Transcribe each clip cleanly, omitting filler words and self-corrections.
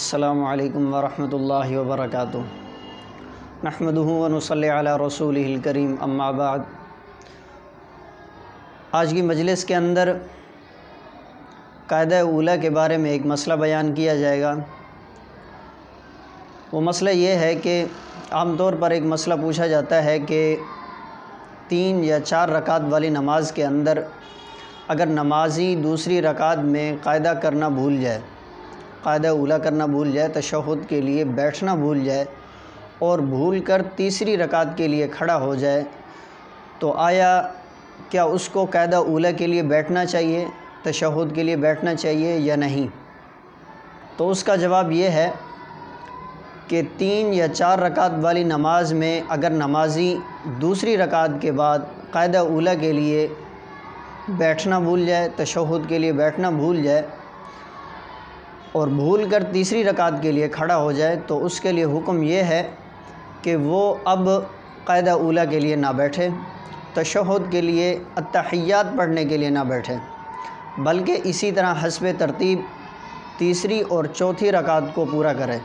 السلام علیکم ورحمۃ اللہ وبرکاتہ۔ نحمدہ ونصلی علی رسولہ الکریم، اما بعد۔ آج کی مجلس کے اندر قاعدہ اولیٰ کے بارے میں ایک مسئلہ بیان کیا جائے گا۔ وہ مسئلہ یہ ہے کہ عام طور پر ایک مسئلہ پوچھا جاتا ہے کہ 3 یا 4 رکعت والی نماز کے اندر اگر نمازی دوسری رکعت میں قاعدہ کرنا بھول جائے، قاعدہ اولیٰ کرنا بھول جائے، تشہد کے لیے بیٹھنا بھول جائے اور بھول کر تیسری رکعت کے لیے کھڑا ہو جائے، تو آیا کیا اس کو قاعدہ اولیٰ کے لیے بیٹھنا چاہیے، تشہد کے لیے بیٹھنا چاہیے یا نہیں؟ تو اس کا جواب یہ ہے کہ 3 یا 4 رکعت والی نماز میں اگر نمازی دوسری رکعت کے بعد قاعدہ اولیٰ کے لیے بیٹھنا بھول جائے، تشہد کے لیے بیٹھنا بھول جائے اور بھول کر تیسری رکعت کے لیے کھڑا ہو جائے، تو اس کے لیے حکم یہ ہے کہ وہ اب قاعدہ اولیٰ کے لیے نہ بیٹھے، تشہد کے لیے التحیات پڑھنے کے لیے نہ بیٹھے، بلکہ اسی طرح حسب ترتیب تیسری اور چوتھی رکعت کو پورا کرے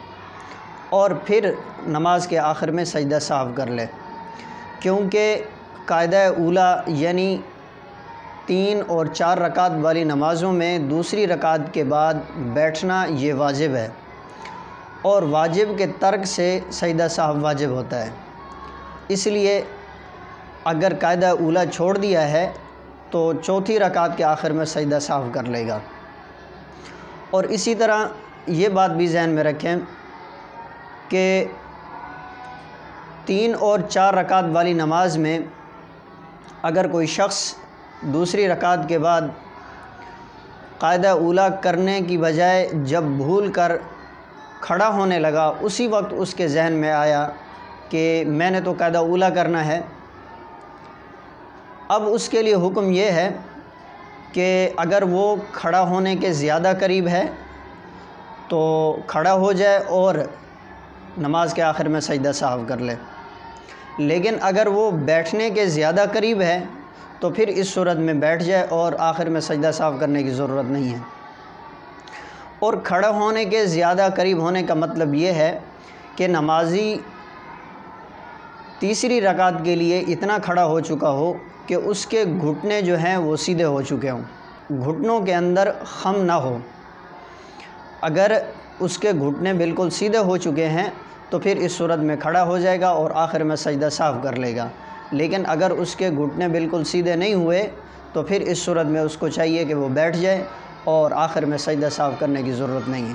اور پھر نماز کے آخر میں سجدہ سہو کر لے، کیونکہ قاعدہ اولیٰ یعنی 3 اور 4 رکعت والی نمازوں میں دوسری رکعت کے بعد بیٹھنا یہ واجب ہے، اور واجب کے ترک سے سجدہ سہو واجب ہوتا ہے۔ اس لیے اگر قاعدہ اولیٰ چھوڑ دیا ہے تو چوتھی رکعت کے آخر میں سجدہ سہو کر لے گا۔ اور اسی طرح یہ بات بھی ذہن میں رکھیں کہ 3 اور 4 رکعت والی نماز میں اگر کوئی شخص دوسری رکعت کے بعد قاعدہ اولیٰ کرنے کی بجائے جب بھول کر کھڑا ہونے لگا، اسی وقت اس کے ذہن میں آیا کہ میں نے تو قاعدہ اولیٰ کرنا ہے، اب اس کے لیے حکم یہ ہے کہ اگر وہ کھڑا ہونے کے زیادہ قریب ہے تو کھڑا ہو جائے اور نماز کے آخر میں سجدہ سہو کر لے، لیکن اگر وہ بیٹھنے کے زیادہ قریب ہے تو پھر اس صورت میں بیٹھ جائے اور آخر میں سجدہ سہو کرنے کی ضرورت نہیں ہے۔ اور کھڑا ہونے کے زیادہ قریب ہونے کا مطلب یہ ہے کہ نمازی تیسری رکعت کے لیے اتنا کھڑا ہو چکا ہو کہ اس کے گھٹنے جو ہیں وہ سیدھے ہو چکے ہوں، گھٹنوں کے اندر خم نہ ہو۔ اگر اس کے گھٹنے بالکل سیدھے ہو چکے ہیں تو پھر اس صورت میں کھڑا ہو جائے گا اور آخر میں سجدہ سہو کر لے گا، لیکن اگر اس کے گھٹنے بالکل سیدھے نہیں ہوئے تو پھر اس صورت میں اس کو چاہیے کہ وہ بیٹھ جائے اور آخر میں سجدہ سہو کرنے کی ضرورت نہیں ہے۔